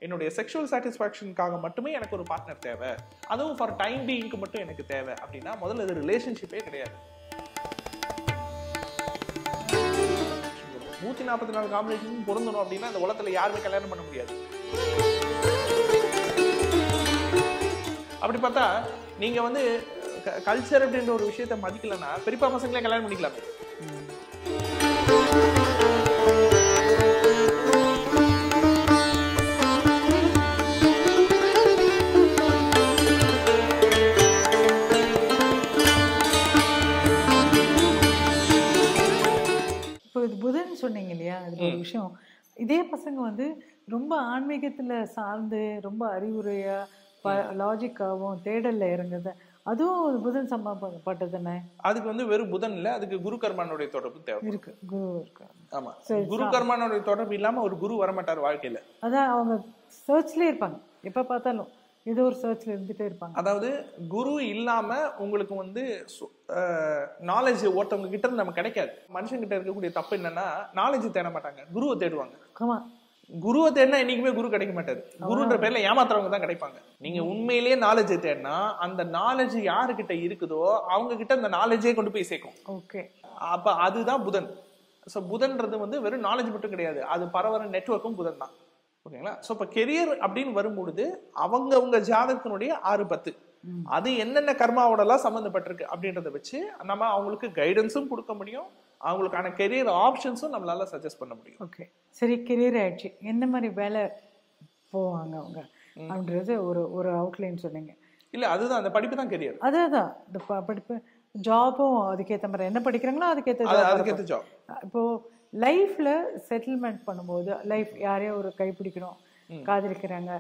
என்னுடைய செக்ஷுவல் சாட்டிஸ்ஃபேக்ஷனுக்காக மட்டுமே எனக்கு ஒரு பார்ட்னர் தேவை, அதுவும் ஃபார் டைம் பீயிங்க்கு மட்டும் எனக்கு தேவை அப்படின்னா முதல்ல இது ரிலேஷன்ஷிப்பே கிடையாது. 144 காம்பினேஷன் பொருந்தணும் அப்படின்னா இந்த உலகத்துல யாருமே கல்யாணம் பண்ண முடியாது. அப்படி பார்த்தா நீங்க வந்து கல்ச்சர் அப்படின்ற ஒரு விஷயத்தை மதிக்கலன்னா பெரியப்பா பசங்களே கல்யாணம் பண்ணிக்கலாம். புதன் சொன்னீங்க இல்லையா, அது ஒரு விஷயம். இதே பசங்க வந்து ரொம்ப ஆன்மீகத்துல சார்ந்து ரொம்ப அறிவுரையா லாஜிக்காவும் தேடல்ல இறங்குது, அதுவும் புதன் சம்பந்தப்பட்டதுன்னு. அதுக்கு வந்து வெறும் புதன் இல்ல, அதுக்கு குரு கர்மானுடைய தொடர்பு தேவை இருக்கு. குரு இருக்கு. ஆமா, குரு கர்மானுடைய தொடர்பு இல்லாம ஒரு குரு வரமாட்டார் வாழ்க்கையில. அதான் அவங்க சர்ச்லயே இருப்பாங்க, எப்ப பார்த்தாலும் ஏதோ ஒரு சர்ச்ல இருந்துட்டே இருப்பாங்க. அதாவது குரு இல்லாம உங்களுக்கு வந்து நாலேஜ் ஒருத்தவங்க கிட்ட இருந்து நமக்கு கிடைக்காது. மனுஷன் கிட்ட இருக்கக்கூடிய தப்பு என்னன்னா நாலேஜ் தேட மாட்டாங்க, குருவை தேடுவாங்க. ஆமா, குருவை தேடினா என்னைக்குமே குரு கிடைக்க மாட்டாரு. குருன்ற பேர்ல ஏமாத்துறவங்க தான் கிடைப்பாங்க. நீங்க உண்மையிலேயே நாலேஜ் தேடினா அந்த நாலேஜ் யாருக்கிட்ட இருக்குதோ அவங்க கிட்ட அந்த நாலேஜே கொண்டு போய் சேர்க்கும். ஓகே, அப்ப அதுதான் புதன். ஸோ புதன்றது வந்து வெறும் நாலேஜ் மட்டும் கிடையாது, அது பரவற நெட்வொர்க்கும் புதன் தான். ஓகேங்களா? ஸோ இப்போ கெரியர் அப்படின்னு வரும்பொழுது அவங்க ஜாதகத்தினுடைய 6-10 அது என்னென்ன கர்மாவோடலாம் சம்மந்தப்பட்டிருக்கு அப்படின்றத வச்சு நம்ம அவங்களுக்கு கைடன்ஸும் கொடுக்க முடியும், அவங்களுக்கான கெரியர் ஆப்ஷன்ஸும் நம்மளால சஜஸ்ட் பண்ண முடியும். ஓகே, சரி. கெரியர் ஆயிடுச்சு, என்ன மாதிரி வேலை போவாங்க அவங்க அப்படின்றது ஒரு அவுட்லைன் சொன்னீங்க. இல்லை, அதுதான் அந்த படிப்பு தான் கெரியர். அதான் இந்த படிப்பு ஜாபும் அதுக்கேற்ற மாதிரி என்ன படிக்கிறாங்களோ அதுக்கேற்ற ஜாப். இப்போ லைஃப்ல செட்டில்மெண்ட் பண்ணும்போது லைஃப் யாரையோ ஒரு கைப்பிடிக்கணும், காதலிக்கிறாங்க,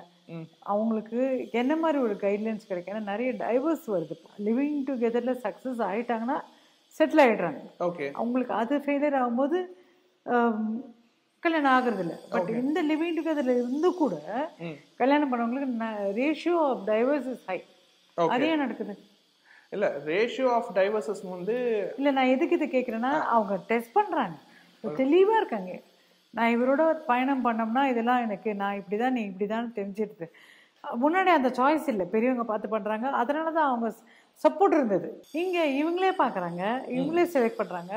அவங்களுக்கு என்ன மாதிரி ஒரு கைட்லைன்ஸ் கிடைக்கும்? ஏன்னா நிறைய டைவர்ஸ் வருது. லிவிங் டுகெதர்ல சக்சஸ் ஆயிட்டாங்கன்னா செட்டில் ஆயிடுறாங்க. ஓகே, அவங்களுக்கு அது ஃபெயிலியர் ஆகும்போது கல்யாணம் ஆகுறது இல்லை. பட் இந்த லிவிங் டுகெதர்ல இருந்து கூட கல்யாணம் பண்ணவங்களுக்கு ratio of divorce is high. அதே நடக்குது. இல்ல, ரேஷியோ ஆஃப் டைவர்சஸ் வந்து இல்ல, நான் எதுக்கு இது கேட்குறேன்னா அவங்க டெஸ்ட் பண்றாங்க, தெளிவா இருக்காங்க. நான் இவரோட பயணம் பண்ணோம்னா இதெல்லாம் எனக்கு நான் இப்படிதான் நீ இப்படிதான் தெரிஞ்சிருது. முன்னாடி அந்த சாய்ஸ் இல்லை, பெரியவங்க பார்த்து பண்றாங்க, அதனாலதான் அவங்க சப்போர்ட் இருந்தது. இங்க இவங்களே பாக்குறாங்க, இவங்களே செலக்ட் பண்றாங்க.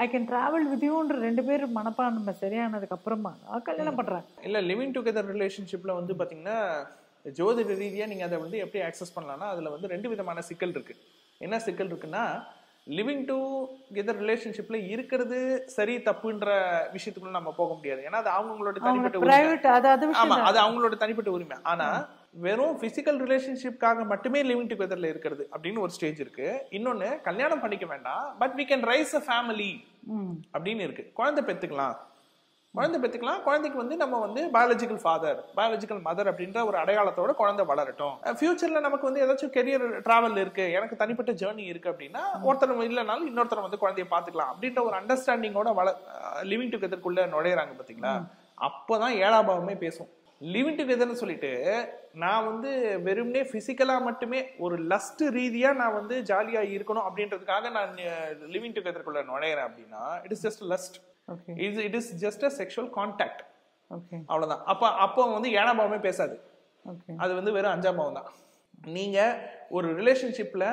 ஐ கேன் டிராவல் வித் யூன்ற 2 பேர் மனப்பான்மை சரியானதுக்கு அப்புறமா கல்யாணம் பண்றாங்க. இல்ல, லிவிங் டுகெதர் ரிலேஷன்ஷிப்ல வந்து பாத்தீங்கன்னா ஜோதிட ரீதியா நீங்க அதை வந்து எப்படி ஆக்சஸ் பண்ணலாம்னா அதுல வந்து 2 விதமான சிக்கல் இருக்கு. என்ன சிக்கல் இருக்குன்னா, லிவிங் டுகெதர் ரிலேஷன்ஷிப்ல இருக்கிறது சரி தப்புன்ற விஷயத்துக்குள்ள நம்ம போக முடியாது. ஏன்னா அது அவங்களோட தனிப்பட்ட உரிமை. ஆமா, அது அவங்களோட தனிப்பட்ட உரிமை. ஆனா வெறும் பிசிக்கல் ரிலேஷன்ஷிப்காக மட்டுமே லிவிங் டுகெதர்ல இருக்கிறது அப்படின்னு ஒரு ஸ்டேஜ் இருக்கு. இன்னொன்னு, கல்யாணம் பண்ணிக்க வேண்டாம் but we can raise a family அப்படின்னு இருக்கு. குழந்தை பெத்துக்கலாம், குழந்தைக்கு வந்து நம்ம வந்து பயாலஜிக்கல் ஃபாதர் பயாலஜிக்கல் மதர் அப்படின்ற ஒரு அடையாளத்தோட குழந்தை வளரட்டும். ஃபியூச்சர்ல நமக்கு வந்து ஏதாச்சும் கெரியர் டிராவல் இருக்கு, எனக்கு தனிப்பட்ட ஜேர்னி இருக்கு அப்படின்னா ஒருத்தர் இல்லைனாலும் இன்னொருத்தர் வந்து குழந்தைய பாத்துக்கலாம் அப்படின்ற ஒரு அண்டர்ஸ்டாண்டிங்கோட லிவிங் டுகெதருக்குள்ள நுழையிறாங்க. பாத்தீங்களா? அப்பதான் 7ஆம் பாவமே பேசும். லிவிங் டுகெதர்னு சொல்லிட்டு நான் வந்து வெறும்னே பிசிக்கலா மட்டுமே ஒரு லஸ்ட் ரீதியா நான் வந்து ஜாலியா இருக்கணும் அப்படின்றதுக்காக நான் லிவிங் டுகெதருக்குள்ள நுழையிறேன் அப்படின்னா it is just lost. It is just a sexual contact. அவ்வளவுதான். அப்போ வந்து 7ஆம் பாவமே பேசாது, அது வந்து வெறும் 5ஆம் பாவம் தான். நீங்க ஒரு ரிலேஷன்ஷிப்ல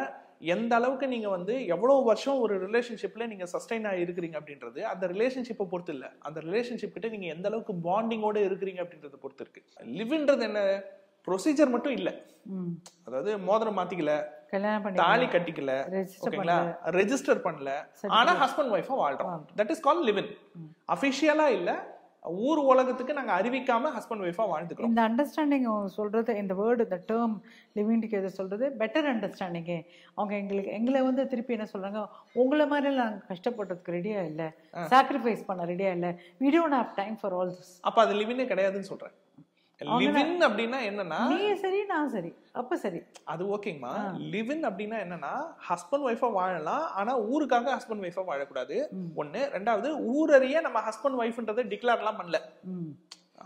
எந்த அளவுக்கு நீங்க வந்து எவ்வளவு வருஷம் ஒரு ரிலேஷன்ஷிப்ல நீங்க சஸ்டைன் ஆகி இருக்கிறீங்க அப்படின்றது அந்த ரிலேஷன்ஷிப்பை பொறுத்து இல்ல, அந்த ரிலேஷன்ஷிப் கிட்ட நீங்க எந்த அளவுக்கு பாண்டிங்கோட இருக்கிறீங்க அப்படின்றத பொறுத்து இருக்கு. லிவ்ன்றது என்ன ப்ரொசீஜர் மட்டும் இல்ல. அதாவது மோதிரம் மாத்திக்கல, தாலி கட்டிக்கல, ஓகேங்களா, ரெஜிஸ்டர் பண்ணல, ஆனா ஹஸ்பண்ட் ஒய்ஃபா வாழ்றோம். That is called live in. அபிஷியலா இல்ல, ஊர் உலகத்துக்கு நாங்க அறிவிக்காம ஹஸ்பண்ட் ஒய்ஃபா வாழ்ந்துக்கிறோம். இந்த அண்டர்ஸ்டாண்டிங் சொல்றது, இந்த வேர்டு, இந்த டேர்ம் லிவிங் டுகெதர் சொல்றது பெட்டர் அண்டர்ஸ்டாண்டிங். அவங்க எங்களை வந்து திருப்பி என்ன சொல்றாங்க, உங்களை மாதிரி நாங்க கஷ்டப்படுறதுக்கு ரெடியா இல்ல, சாக்ரிஃபைஸ் பண்ண ரெடியா இல்ல, we don't have time for all this. அப்ப அது லிவினே கிடையாதுன்னு சொல்றேன். லிவின் அப்படின்னா என்னன்னா நீ சரி நான் சரி அப்ப சரி அது ஓகேங்கம்மா. லிவின் அப்படின்னா என்னன்னா ஹஸ்பண்ட் ஒய்ஃபா வாழலாம், ஆனா ஊருக்காக ஹஸ்பண்ட் ஒய்ஃபா வாழக்கூடாது. ஒண்ணு. ரெண்டாவது, ஊரறிய நம்ம ஹஸ்பண்ட் ஒய்ஃப்ன்றதை டிக்ளேர்லாம் பண்ணல,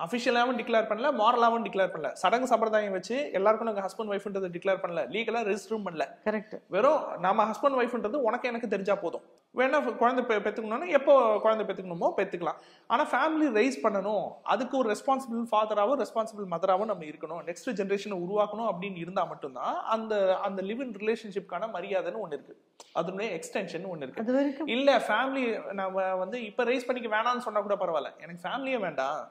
அபிஷியலாவும் டிக்ளேர் பண்ணல, மாரலாவும் டிக்ளேர் பண்ணல, சடங்கு சம்பிரதாயம் வச்சு எல்லாருக்கும் நாங்க ஹஸ்பண்ட் ஒய்ஃப்ன்றதை டிக்ளேர் பண்ணல, லீகலா ரெஜிஸ்டரும் பண்ணல. கரெக்ட். வெறும் நம்ம ஹஸ்பண்ட் ஒய்ஃப்ன்றது உனக்கு எனக்கு தெரிஞ்சா போதும். வேணா குழந்தை பெற்றுக்கணும்னா எப்போ குழந்தை பெற்றுக்கணுமோ பெற்றுக்கலாம். ஆனால் ஃபேமிலி ரைஸ் பண்ணணும், அதுக்கு ஒரு ரெஸ்பான்சிபிள் ஃபாதராகவும் ரெஸ்பான்சிபிள் மதராகவும் நம்ம இருக்கணும், நெக்ஸ்ட் ஜென்ரேஷனை உருவாக்கணும் அப்படின்னு இருந்தால் மட்டும்தான் அந்த அந்த லிவ் இன் ரிலேஷன்ஷிப்கான மரியாதைன்னு ஒன்று இருக்கு, அதனுடைய எக்ஸ்டென்ஷன் ஒன்று இருக்கு. இல்லை ஃபேமிலி நம்ம வந்து இப்போ ரைஸ் பண்ணிக்க வேணாம்னு சொன்னால் கூட பரவாயில்ல, எனக்கு ஃபேமிலியே வேண்டாம்,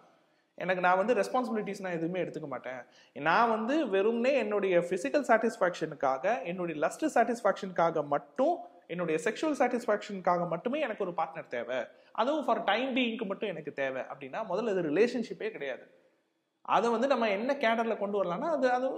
எனக்கு நான் வந்து ரெஸ்பான்சிபிலிட்டிஸ் நான் எதுவுமே எடுத்துக்க மாட்டேன், நான் வந்து வெறும்னே என்னுடைய ஃபிசிக்கல் சாட்டிஸ்ஃபேக்ஷனுக்காக என்னுடைய லஸ்ட் சாட்டிஸ்ஃபேக்ஷனுக்காக மட்டும் என்னுடைய செக்ஷுவல் சாட்டிஸ்ஃபேக்ஷனுக்காக மட்டுமே எனக்கு ஒரு பார்ட்னர் தேவை, அதுவும் ஃபார் டைம் பீயிங்க்கு மட்டும் எனக்கு தேவை அப்படின்னா முதல்ல அது ரிலேஷன்ஷிப்பே கிடையாது. அதை வந்து நம்ம என்ன கேடர்ல கொண்டு வரலாம்னா அது அது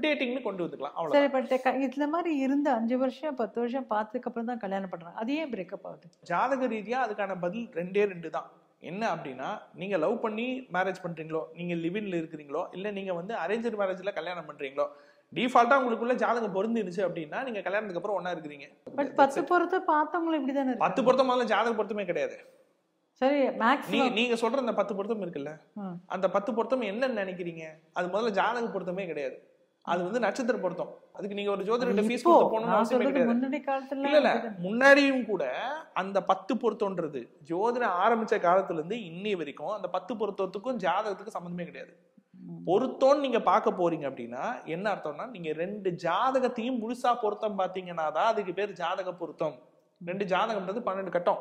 டேட்டிங்னு கொண்டு வந்துக்கலாம். அவ்வளோ சரி. பட் இந்த மாதிரி இருந்த 5 வருஷம் 10 வருஷம் பார்த்ததுக்கு அப்புறம் தான் கல்யாணம் பண்றாங்க, அது ஏன் பிரேக்கப் ஆகுது? ஜாதக ரீதியா அதுக்கான பதில் 2 தான். என்ன அப்படின்னா, நீங்க லவ் பண்ணி மேரேஜ் பண்றீங்களோ, நீங்க லிவின்ல இருக்கிறீங்களோ, இல்ல நீங்க வந்து அரேஞ்சர் மேரேஜ்ல கல்யாணம் பண்றீங்களோ, டிஃபால்ட்டா உங்களுக்குள்ள ஜாதகம் பொருந்துருச்சு அப்படின்னா நீங்க கல்யாணத்துக்கு அப்புறம் ஒண்ணா இருக்கிறீங்க. பட் 10 பொருத்தம் பார்த்தவங்களும் இப்படிதானே இருக்கு. 10 பொருத்தம் முதல்ல ஜாதக பொருத்தமே கிடையாது. சரி, மேக்ஸிமம் நீங்க சொல்ற அந்த 10 பொருத்தம் இருக்குல்ல, அந்த 10 பொருத்தம் என்னன்னு நினைக்கிறீங்க? அது முதல்ல ஜாதக பொருத்தமே கிடையாது, அது வந்து நட்சத்திர பொருத்தம். அதுக்கு நீங்க ஒரு ஜோதிடர்கிட்ட ஃபீஸ் கொடுத்து போகணும்னு அவசியமே கிடையாது. முன்னாடி காலத்துல இல்ல முன்னாடியும் கூட அந்த 10 பொருத்தம்ன்றது ஜோதிடம் ஆரம்பிச்ச காலத்துல இருந்து இன்னி வரைக்கும் அந்த 10 பொருத்தத்துக்கும் ஜாதகத்துக்கும் சம்பந்தமே கிடையாது. பொருத்தம்னு நீங்க பார்க்க போறீங்க அப்படின்னா என்ன அர்த்தம்னா, நீங்க 2 ஜாதகத்தையும் முழுசா பொருத்தம் பார்த்தீங்கன்னா தான் அதுக்கு பேர் ஜாதக பொருத்தம். 2 ஜாதகம்ன்றது 12 கட்டம்.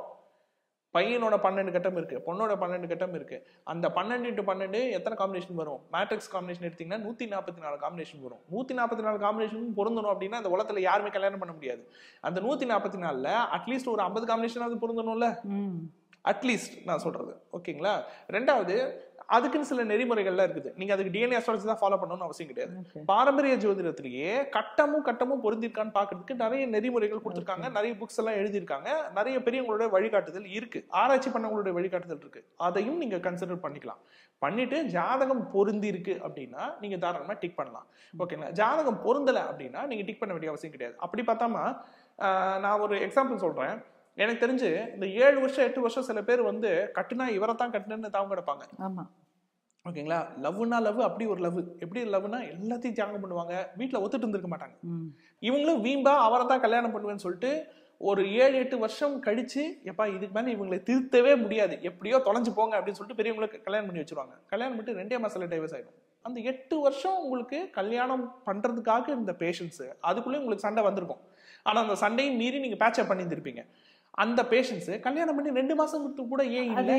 பையனோட 12 கட்டம் இருக்கு, பொண்ணோட 12 கட்டம் இருக்கு. அந்த 12x12 எத்தனை காம்பினேஷன் வரும்? மேட்ரிக்ஸ் காம்பினேஷன் எடுத்தீங்கன்னா 144 காம்பினேஷன் வரும். 144 காம்பினேஷன் பொருந்தணும் அப்படின்னா அந்த உலகத்துல யாருமே கல்யாணம் பண்ண முடியாது. அந்த 144ல அட்லீஸ்ட் ஒரு 50 காம்பினேஷனாவது பொருந்தணும்ல, அட்லீஸ்ட் நான் சொல்றது. ஓகேங்களா? ரெண்டாவது, அதுக்குன்னு சில நெறிமுறைகள்லாம் இருக்குது. நீங்க அதுக்கு டிஎன்ஏ அஸ்ட்ராலஜி தான் ஃபாலோ பண்ணணும்னு அவசியம் கிடையாது. பாரம்பரிய ஜோதிடத்திலேயே கட்டமும் பொருந்திருக்கான்னு பாக்குறதுக்கு நிறைய நெறிமுறைகள் கொடுத்துருக்காங்க, நிறைய புக்ஸ் எல்லாம் எழுதியிருக்காங்க, நிறைய பெரியவங்களோட வழிகாட்டுதல் இருக்கு, ஆராய்ச்சி பண்ணவங்களோட வழிகாட்டுதல் இருக்கு. அதையும் நீங்க கன்சிடர் பண்ணிக்கலாம். பண்ணிட்டு ஜாதகம் பொருந்தி இருக்கு அப்படின்னா நீங்க தாராளமா டிக் பண்ணலாம். ஓகேங்களா? ஜாதகம் பொருந்தலை அப்படின்னா நீங்க டிக் பண்ண வேண்டிய அவசியம் கிடையாது. அப்படி பார்த்தாமா, நான் ஒரு எக்ஸாம்பிள் சொல்றேன். எனக்கு தெரிஞ்சு இந்த 7 வருஷம் 8 வருஷம் சில பேர் வந்து கட்டுனா இவரை தான் கட்டுனேன்னு தாவங்க கிடப்பாங்க. ஓகேங்களா? லவ்னா லவ், அப்படி ஒரு லவ். எப்படி லவ்னா எல்லாத்தையும் தியாகம் பண்ணுவாங்க, வீட்டுல ஒத்துட்டு இருந்திருக்க மாட்டாங்க. இவங்களும் வீம்பா அவரை தான் கல்யாணம் பண்ணுவேன்னு சொல்லிட்டு ஒரு 7-8 வருஷம் கழிச்சு, எப்பா இதுக்கு மேலே இவங்களை திருத்தவே முடியாது, எப்படியோ தொலைஞ்சு போங்க அப்படின்னு சொல்லிட்டு பெரியவங்களுக்கு கல்யாணம் பண்ணி வச்சிருவாங்க. கல்யாணம் பண்ணிட்டு 2 மாசத்துல டைவர்ஸ் ஆயிடும். அந்த 8 வருஷம் உங்களுக்கு கல்யாணம் பண்றதுக்காக இந்த பேஷன்ஸ், அதுக்குள்ளே உங்களுக்கு சண்டை வந்திருக்கும். ஆனா அந்த சண்டையும் மீறி நீங்க பேட்சப் பண்ணியிருந்திருப்பீங்க. அந்த பேஷன்ஸ் கல்யாணம் பண்ணி 2 மாசத்துக்கு கூட ஏன் இல்லை?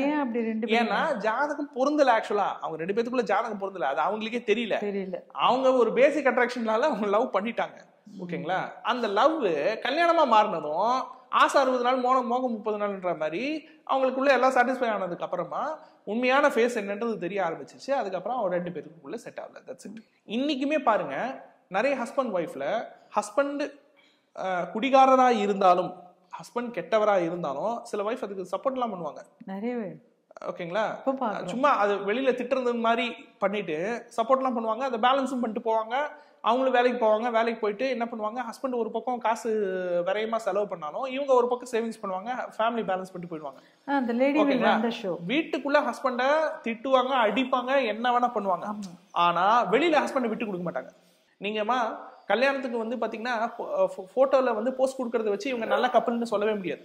ஏன்னா ஜாதகம் பொருந்தல. ஆக்சுவலா அவங்க 2 பேத்துக்குள்ள ஜாதகம் பொருந்தல, அது அவங்களுக்கே தெரியல. அவங்க ஒரு பேசிக் அட்ராக்ஷனால அவங்க லவ் பண்ணிட்டாங்க. ஓகேங்களா? அந்த லவ் கல்யாணமா மாறினதும் ஆசை 60 நாள் மோகம் 30 நாள்ன்ற மாதிரி அவங்களுக்குள்ள எல்லாம் சாட்டிஸ்ஃபை ஆனதுக்கு அப்புறமா உண்மையான ஃபேஸ் என்னன்றது தெரிய ஆரம்பிச்சிச்சு. அதுக்கப்புறம் அவங்க 2 பேருக்குள்ள செட் ஆகல. That's it. இன்னைக்குமே பாருங்க, நிறைய ஹஸ்பண்ட் ஒய்ஃப்ல ஹஸ்பண்ட் குடிகாரரா இருந்தாலும், ஹஸ்பண்ட் கெட்டவரா இருந்தாலும் சில வைஃப் அதுக்கு சப்போர்ட் எல்லாம் பண்ணுவாங்க நிறையவே. ஓகேங்களா? சும்மா அது வெளியில திட்டுறது மாதிரி பண்ணிட்டு சப்போர்ட் எல்லாம் பண்ணுவாங்க, அதை பேலன்ஸும் பண்ணிட்டு போவாங்க. அவங்களும் வேலைக்கு போவாங்க, வேலைக்கு போயிட்டு என்ன பண்ணுவாங்க, ஹஸ்பண்ட் ஒரு பக்கம் காசு விரையமா செலவு பண்ணாலும் இவங்க ஒரு பக்கம் சேவிங்ஸ் பண்ணுவாங்க, ஃபேமிலி பேலன்ஸ் பண்ணிட்டு போயிடுவாங்க. வீட்டுக்குள்ள ஹஸ்பண்ட திட்டுவாங்க, அடிப்பாங்க, என்ன வேணா பண்ணுவாங்க. ஆனா வெளியில ஹஸ்பண்டை விட்டு கொடுக்க மாட்டாங்க. நீங்கம்மா கல்யாணத்துக்கு வந்து பாத்தீங்கன்னா போட்டோல வந்து போஸ்ட் கொடுக்கறத வச்சு இவங்க நல்ல கப்பல்னு சொல்லவே முடியாது.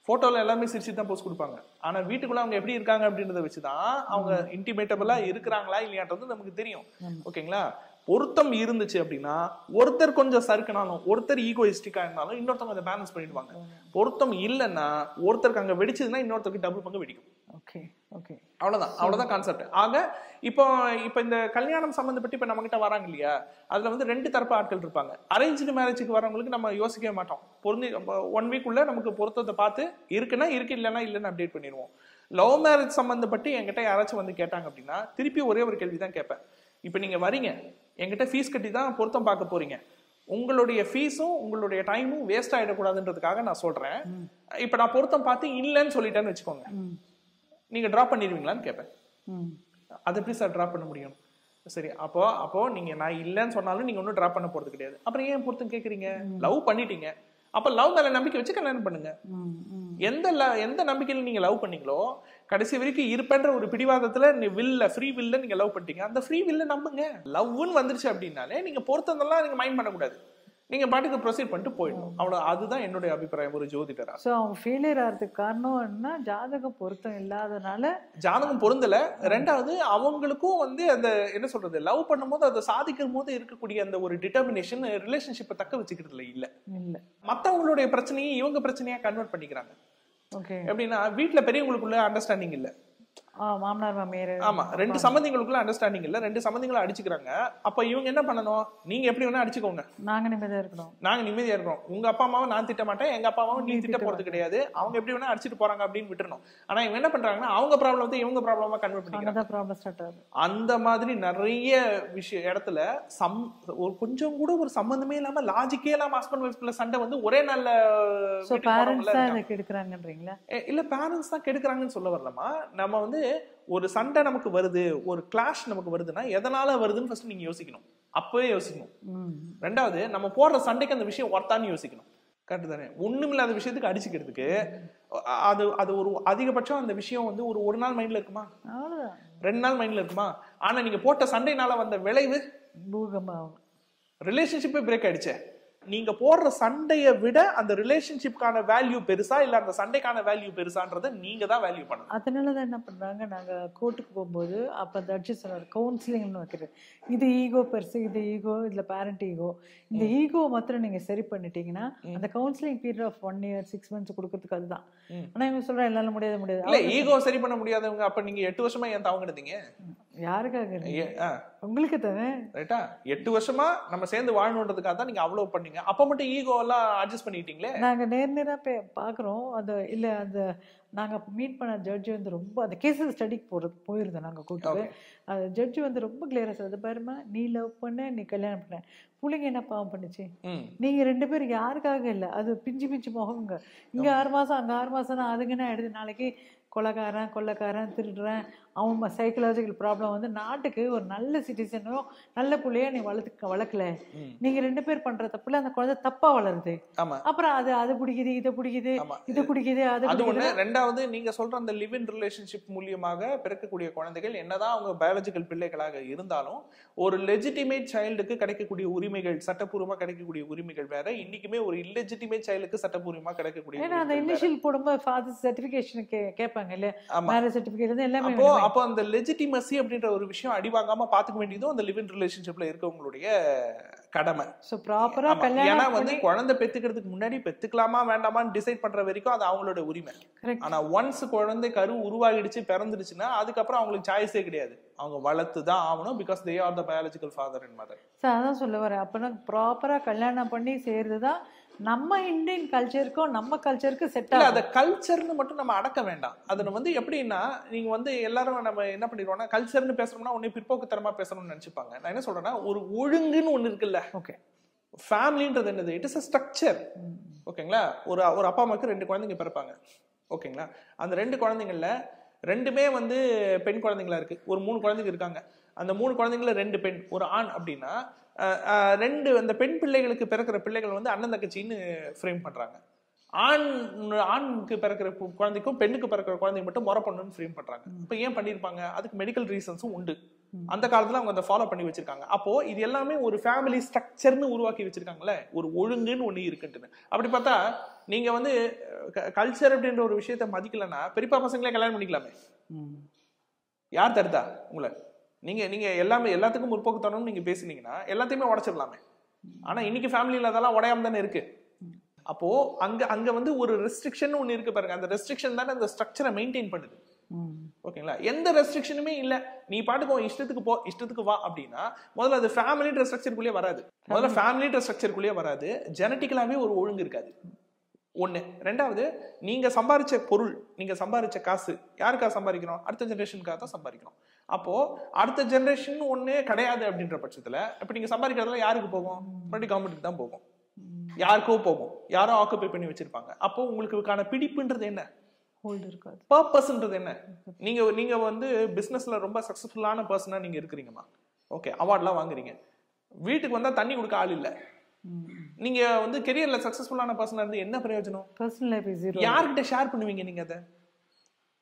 போட்டோல எல்லாமே சிரிச்சு தான் போஸ்ட் கொடுப்பாங்க. ஆனா வீட்டுக்குள்ள அவங்க எப்படி இருக்காங்க அப்படின்றத வச்சுதான் அவங்க இன்டிமேட்டபிளா இருக்கிறாங்களா இல்லையான்றது நமக்கு தெரியும். ஓகேங்களா? பொருத்தம் இருந்துச்சு அப்படின்னா ஒருத்தர் கொஞ்சம் சறுக்கினாலும், ஒருத்தர் ஈகோயிஸ்டிக்கா இருந்தாலும் இன்னொருத்தவங்க அதை பேலன்ஸ் பண்ணிடுவாங்க. பொருத்தம் இல்லைன்னா ஒருத்தருக்கு அங்க வெடிச்சதுன்னா இன்னொருத்தருக்கு டபுள் பங்கு வெடிக்கும். அவ்வளவுதான் கான்செப்ட். ஆக இப்போ இந்த கல்யாணம் சம்பந்தப்பட்டு இப்ப நம்ம கிட்ட வராங்க இல்லையா, அதுல வந்து 2 தரப்பு ஆட்கள் இருப்பாங்க. அரேஞ்ச்டு மேரேஜுக்கு வரவங்களுக்கு நம்ம யோசிக்கவே மாட்டோம். பொருந்தி 1 வீக் உள்ள நமக்கு பொருத்தத்தை பார்த்து இருக்குன்னா இருக்கு, இல்லைன்னா இல்லைன்னு அப்டேட் பண்ணிடுவோம். லவ் மேரேஜ் சம்பந்தப்பட்டு என்கிட்ட யாராச்சும் வந்து கேட்டாங்க அப்படின்னா திருப்பி ஒரே ஒரு கேள்வி தான் கேட்பேன். இப்ப நீங்க வரீங்க, என்கிட்ட ஃபீஸ் கட்டி தான் பொருத்தம் பார்க்க போறீங்க, உங்களுடைய ஃபீஸும் உங்களுடைய டைமும் வேஸ்ட் ஆயிடக்கூடாதுன்றதுக்காக நான் சொல்றேன். இப்ப நான் பொருத்தம் பார்த்து இல்லைன்னு சொல்லிட்டேன்னு வச்சுக்கோங்க, நீங்க டிராப் பண்ணிடுவீங்களான்னு கேட்பேன். அது எப்படி சார் டிராப் பண்ண முடியும்? சரி, அப்போ நீங்க நான் இல்லைன்னு சொன்னாலும் நீங்க ஒன்னும் டிராப் பண்ண போறது கிடையாது. அப்புறம் ஏன் பொருத்தம் கேக்குறீங்க? லவ் பண்ணிட்டீங்க, அப்ப லவ் மேல நம்பிக்கை வச்சு கல்யாணம் பண்ணுங்க. எந்த நம்பிக்கையில நீங்க லவ் பண்ணீங்களோ கடைசி வரைக்கும் இருப்பேன்ற ஒரு பிடிவாதத்துல ஃப்ரீ வில்ல நீங்க லவ் பண்ணிட்டீங்க. அந்த ஃப்ரீ வில்ல நம்புங்க. லவ்னு வந்துருச்சு அப்படின்னாலே நீங்க பொருத்ததெல்லாம் நீங்க மைண்ட் பண்ணக்கூடாது. நீங்க பாட்டுக்கு ப்ரொசீட் பண்ணிட்டு போயிடணும். அவ்வளோ, அதுதான் என்னுடைய அபிப்பிராயம் ஒரு ஜோதிடரா. ஸோ அவங்க ஃபெயிலியர் ஆகிறதுக்கு காரணம் என்ன, ஜாதகம் பொருத்தம் இல்லாதனால. ஜாதகம் பொருந்தல. ரெண்டாவது அவங்களுக்கும் வந்து அந்த என்ன சொல்றது, லவ் பண்ணும்போது அதை சாதிக்கும் போது இருக்கக்கூடிய அந்த ஒரு டிட்டர்மினேஷன் ரிலேஷன்ஷிப்பை தக்க வச்சுக்கிறதுல இல்ல. மற்றவங்களுடைய பிரச்சனையை இவங்க பிரச்சனையா கன்வெர்ட் பண்ணிக்கிறாங்க. ஓகே. எப்படின்னா வீட்டுல பெரியவங்களுக்குள்ள அண்டர்ஸ்டாண்டிங் இல்ல, மாமனார் மாமியார், ஆமா, ரெண்டு சம்பந்திங்களுக்குள்ள அண்டர்ஸ்டாண்டிங் இல்ல, ரெண்டு சம்பந்திகளை அடிச்சுக்கிறாங்க. அப்ப இவங்க என்ன பண்ணணும், நீங்க எப்படி வேணா அடிச்சுக்கோங்க, நாங்க நிம்மதியா இருக்கணும், நாங்க நிம்மதியா இருக்கணும், உங்க அப்பா அம்மாவை நான் திட்ட மாட்டேன், எங்க அப்பா அம்மாவும் நீ திட்ட போறது கிடையாது, அவங்க எப்படி வேணா அடிச்சுட்டு போறாங்க அப்படின்னு விட்டுறணும். ஆனா இவங்க என்ன பண்றாங்கன்னா அவங்க ப்ராப்ளம் வந்து இவங்க ப்ராப்ளமா கன்வெர்ட் பண்ணிக்கிறாங்க. அந்த மாதிரி நிறைய இடத்துல ஒரு கொஞ்சம் கூட ஒரு சம்பந்தமே இல்லாம லாஜிக்கே இல்லாம ஹஸ்பண்ட் ஒய்ஃப்ல சண்டை வந்து ஒரே நாள்ல கெடுக்கிறாங்கன்றீங்களா? இல்ல, பேரண்ட்ஸ் தான் கெடுக்கிறாங்கன்னு சொல்ல வரலாமா. நம்ம வந்து ஒரு சண்டை நமக்கு வருது, ஒரு கிளாஷ் நமக்கு வருதுன்னா எதனால வருதுன்னு ஃபர்ஸ்ட் நீங்க யோசிக்கணும், அப்பவே யோசிக்கணும். ரெண்டாவது நம்ம போடுற சண்டைக்கு அந்த விஷயம் ஒர்த்தான்னு யோசிக்கணும். கரெக்ட் தானே? ஒண்ணுமில்லாத விஷயத்துக்கு அடிச்சுக்கிறதுக்கு அது அது ஒரு அதிகபட்சம் அந்த விஷயம் வந்து ஒரு நாள் மைண்ட்ல இருக்குமா, 2 நாள் மைண்ட்ல இருக்குமா? ஆனா நீங்க போட்ட சண்டைனால வந்த விளைவு ரிலேஷன்ஷிப்பே பிரேக் ஆயிடுச்சே. நீங்க போடுற சண்டையை விட அந்த ரிலேஷன்ஷிப்கான வேல்யூ பெருசா இல்ல அந்த சண்டைக்கான வேல்யூ பெருசான்றதை நீங்க தான் வேல்யூ பண்ணணும். அதனாலதான் என்ன பண்றாங்க, நாங்க கோர்ட்டுக்கு போகும்போது அப்ப அந்த ஜட்ஜ் சொன்னார், கவுன்சிலிங்னு வைக்கிறது, இது ஈகோ பெருசு, இது ஈகோ, இதுல பேரண்ட் ஈகோ, இந்த ஈகோ மாத்திரம் நீங்க சரி பண்ணிட்டீங்கன்னா அந்த counselling period of 1 year 6 months கொடுக்கறதுக்கு அதுதான். ஆனா இவங்க சொல்றேன் என்னால முடியாது. இல்ல, ஈகோ சரி பண்ண முடியாதவங்க அப்ப நீங்க 8 வருஷமா ஏன் தாவங்க எடுத்தீங்க? யாருக்காக? உங்களுக்கு தானே. ரைட்டா? 8 வருஷமா நம்ம சேர்ந்து வாழணுன்றதுக்காக தான் நீங்க அவ்வளவு பண்ணீங்க. அப்ப மட்டும் ஈகோ எல்லாம் அட்ஜஸ்ட் பண்ணிட்டீங்களே. நாங்க நேரா பாக்குறோம். அது இல்ல, அந்த நாங்க மீட் பண்ண ஜட்ஜ் வந்து ரொம்ப அந்த கேஸ் ஸ்டடிக்கு போயிருந்தோம் நாங்க கூப்பிட்டு. அந்த ஜட்ஜ் வந்து ரொம்ப கிளியரா சொல்றது, பாருமா, நீ லவ் பண்ண, நீ கல்யாணம் பண்ண, பிள்ளைங்க என்ன பாவம் பண்ணுச்சு, நீங்க 2 பேரும் யாருக்காக இல்ல, அது பிஞ்சு முகங்க, இங்க 6 மாசம் அங்க 6 மாசம் அதுக்குன்னா எடுத்து நாளைக்கு கொள்ளக்காரன் திருடுறேன் அவன் சைக்கலாஜிக்கல் ப்ராப்ளம் வந்து நாட்டுக்கு ஒரு நல்ல சிட்டிசனோ நல்ல பிள்ளையோ நீ வளர்க்கல, நீங்க 2 பேர் பண்ற தப்புல அந்த குழந்தை தப்பா வளருது. அப்புறம் அது பிடிக்குது, இதை பிடிக்குது, இது பிடிக்குது, அது ஒண்ணு. ரெண்டாவது, நீங்க சொல்ற அந்த லிவ் இன் ரிலேஷன்ஷிப் மூலியமாக பிறக்கக்கூடிய குழந்தைகள் என்னதான் அவங்க பயாலஜிக்கல் பிள்ளைகளாக இருந்தாலும் ஒரு லெஜிட்டிமேட் சைல்டுக்கு கிடைக்கக்கூடிய உரிமைகள், சட்டப்பூர்வமா கிடைக்கக்கூடிய உரிமைகள் வேற, இன்னைக்குமே ஒரு இல்லெஜிட்டிமேட் சைல்டுக்கு சட்டப்பூர்வமா கிடைக்கக்கூடிய. ஏன்னா அந்த இனிஷியல் போடும்போது ஃபாதர் சர்டிபிகேஷன் கேட்பாங்க இல்ல, மேரேஜ் சர்டிபிகேட் எல்லாமே. அப்போ அந்த லெஜிட்டிமசி அப்படின்ற ஒரு விஷயம் அடிவாங்காம பாத்துக்க வேண்டியதும் அந்த லிவ் இன் ரிலேஷன்ஷிப்ல இருக்கவங்களுடைய கடமை. சோ ப்ராப்பரா கல்யாணம், ஏன்னா வந்து குழந்தை பெத்துக்கிறதுக்கு முன்னாடி பெத்துக்கலாமா வேண்டாமான்னு டிசைட் பண்ற வரைக்கும் அது அவங்களோட உரிமை. ஆனா ஒன்ஸ் குழந்தை கரு உருவாகிடுச்சு, பிறந்துடுச்சுன்னா அதுக்கப்புறம் அவங்களுக்கு சாய்ஸே கிடையாது, அவங்க வளர்த்து தான் ஆகணும். Because they are the biological father and mother. அதான் சொல்ல வரேன். அப்பனா ப்ராப்பரா கல்யாணம் பண்ணி சேர்றதுதான் நம்ம இந்தியன் கல்ச்சருக்கும் நம்ம கல்ச்சருக்கு செட் ஆகும். அத கல்ச்சர்னு மட்டும் நம்ம அடக்க வேண்டாம். அதுல வந்து எப்படின்னா, நீங்க வந்து எல்லாரும் நம்ம என்ன பண்ணிடுவோம்னா, கல்ச்சர்னு பேசணும்னா உன்னை பிற்போக்குத்தனமா பேசணும்னு நினைச்சுப்பாங்க. நான் என்ன சொல்றேன்னா, ஒரு ஒழுங்குன்னு ஒண்ணு இருக்குல்ல. ஓகே, ஃபேமிலின்றது என்னது? It is a structure. ஓகேங்களா? ஒரு அப்பா அம்மாக்கு 2 குழந்தைங்க பிறப்பாங்க. ஓகேங்களா? அந்த 2 குழந்தைங்கள்ல 2மே வந்து பெண் குழந்தைங்களா இருக்கு. ஒரு 3 குழந்தைங்க இருக்காங்க. அந்த 3 குழந்தைங்கள 2 பெண், ஒரு ஆண் அப்படின்னா 2 அந்த பெண் பிள்ளைகளுக்கு பிறக்கிற பிள்ளைகள் வந்து அண்ணன் தங்கச்சின்னு ஃப்ரேம் பண்றாங்க. ஆணுக்கு பிறக்கிற குழந்தைக்கும் பெண்ணுக்கு பிறக்கிற குழந்தைங்க மட்டும் முறை பண்ணுன்னு ஃப்ரேம் பண்றாங்க. இப்ப ஏன் பண்ணிருப்பாங்க? அதுக்கு மெடிக்கல் ரீசன்ஸும் உண்டு. அந்த காலத்துல அவங்க அதை ஃபாலோ பண்ணி வச்சிருக்காங்க. அப்போ இது எல்லாமே ஒரு ஃபேமிலி ஸ்ட்ரக்சர்னு உருவாக்கி வச்சிருக்காங்கல்ல, ஒரு ஒழுங்குன்னு ஒண்ணு இருக்குன்னு. அப்படி பார்த்தா நீங்க வந்து கல்ச்சர் அப்படின்ற ஒரு விஷயத்த மதிக்கலன்னா பெரியப்பா பசங்களே கல்யாணம் பண்ணிக்கலாமே. யார் தடுத்தா உங்களை? நீங்க எல்லாத்துக்கும் முற்போக்குத்தனம்னு நீங்க பேசுனீங்கன்னா எல்லாத்தையுமே உடைச்சிடலாமே. ஆனா இன்னைக்கு ஃபேமிலியில அதெல்லாம் உடையாம தானே இருக்கு. அப்போ அங்க வந்து ஒரு ரெஸ்ட்ரிக்ஷன் ஒண்ணு இருக்கு பாருங்க. அந்த ரெஸ்ட்ரிக்ஷன் தானே அந்த ஸ்ட்ரக்சரை மெயின்டைன் பண்ணுது. ஓகேங்களா? எந்த ரெஸ்ட்ரிக்ஷனுமே இல்ல, நீ பாட்டுக்கோ இஷ்டத்துக்கு போ இஷ்டத்துக்கு வா அப்படின்னா முதல்ல அது ஃபேமிலின்ற ஸ்ட்ரக்சருக்குள்ளே வராது. முதல்ல ஃபேமிலின்ற ஸ்ட்ரக்சருக்குள்ளே வராது. ஜெனட்டிக்கலாவே ஒரு ஒழுங்கு இருக்காது. ஒண்ணு. ரெண்டாவது, நீங்க சம்பாரிச்ச பொருள், நீங்க சம்பாரிச்ச காசு யாருக்காக சம்பாதிக்கிறோம்? அடுத்த ஜெனரேஷனுக்காக தான் சம்பாதிக்கிறோம். அப்போ அடுத்த ஜெனரேஷன் ஒண்ணு கிடையாது அப்படின்ற பட்சத்துல இப்ப நீங்க சம்பாதிக்கிறதுல யாருக்கு போகும்? மறுபடியும் கவர்மெண்ட்டுக்கு தான் போகும். யாருக்கோ போகும், யாரோ ஆக்குபை பண்ணி வச்சிருப்பாங்க. அப்போ உங்களுக்கான பிடிப்புன்றது என்ன? பர்பஸ்ன்றது என்ன? நீங்க வந்து பிசினஸ்ல ரொம்ப சக்சஸ்ஃபுல்லான பர்சனா நீங்க இருக்கிறீங்கம்மா, ஓகே, அவார்ட்லாம் வாங்குறீங்க, வீட்டுக்கு வந்தா தண்ணி கொடுக்க ஆள் இல்ல, நீங்க வந்து கெரியர்ல சக்சஸ்ஃபுல்லான பர்சனா இருந்து என்ன பிரயோஜனம்? Personal life is zero. யார்கிட்ட ஷேர் பண்ணுவீங்க நீங்க? அத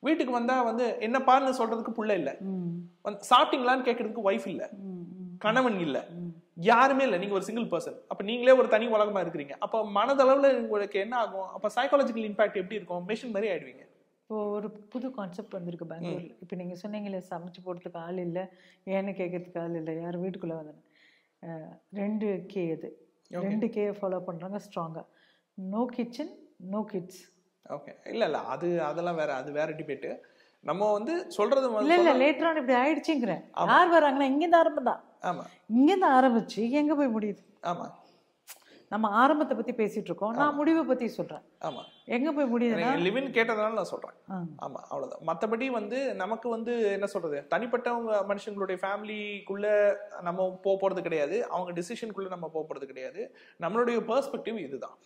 வீட்டுக்கு வந்தா வந்து என்ன பாருன்னு சொல்றதுக்கு புள்ள இல்ல, சாப்பிட்டீங்களான்னு கேட்கறதுக்கு வைஃப் இல்ல, கணவன் இல்ல, யாருமே இல்லை, நீங்க ஒரு சிங்கிள் பர்சன். அப்ப நீங்களே ஒரு தனி உலகமா இருக்கிறீங்க. அப்ப மனதளவுல உங்களுக்கு என்ன ஆகும்? அப்ப சைக்காலஜிக்கல் இம்பாக்ட் எப்படி இருக்கும்? மெஷின் மாதிரி ஆயிடுவீங்க. இப்போ ஒரு புது கான்செப்ட் வந்திருக்கு பெங்களூர்ல. இப்போ நீங்க சொன்னீங்களே சமைச்சு போடுறதுக்கு ஆள் இல்லை, ஏன்னு கேட்கறதுக்கு ஆள் இல்லை, யார் வீட்டுக்குள்ள வந்தானே 2K இது 2K ஃபாலோ பண்றாங்க ஸ்ட்ராங்கா. No kitchen no kids. Okay, இல்ல அதெல்லாம் வேற, அது வேற டிபேட். நம்ம வந்து சொல்றது இல்ல லேட்டர் ஆன் இப்படி ஆயிடுச்சுங்கிறேன். யார் வராங்கன்னா இங்கேருந்து ஆரம்பம் தான். ஆமா, இங்கேருந்து ஆரம்பிச்சு எங்க போய் முடியுது? ஆமா, நம்ம ஆரம்பத்தை பத்தி பேசிட்டு இருக்கோம், நான் முடிவை பத்தி சொல்றேன். ஆமா, எங்க போய் முடியுதுன்னா லிவின் கேட்டதுனால நான் சொல்றேன். ஆமா, அவ்வளவுதான். மத்தபடி வந்து நமக்கு வந்து என்ன சொல்றது, தனிப்பட்டவங்க மனுஷங்களுடைய ஃபேமிலிக்குள்ள நம்ம போறது கிடையாது, அவங்க டிசிஷனுக்குள்ள நம்ம போறது கிடையாது. நம்மளுடைய பெர்ஸ்பெக்டிவ் இதுதான்.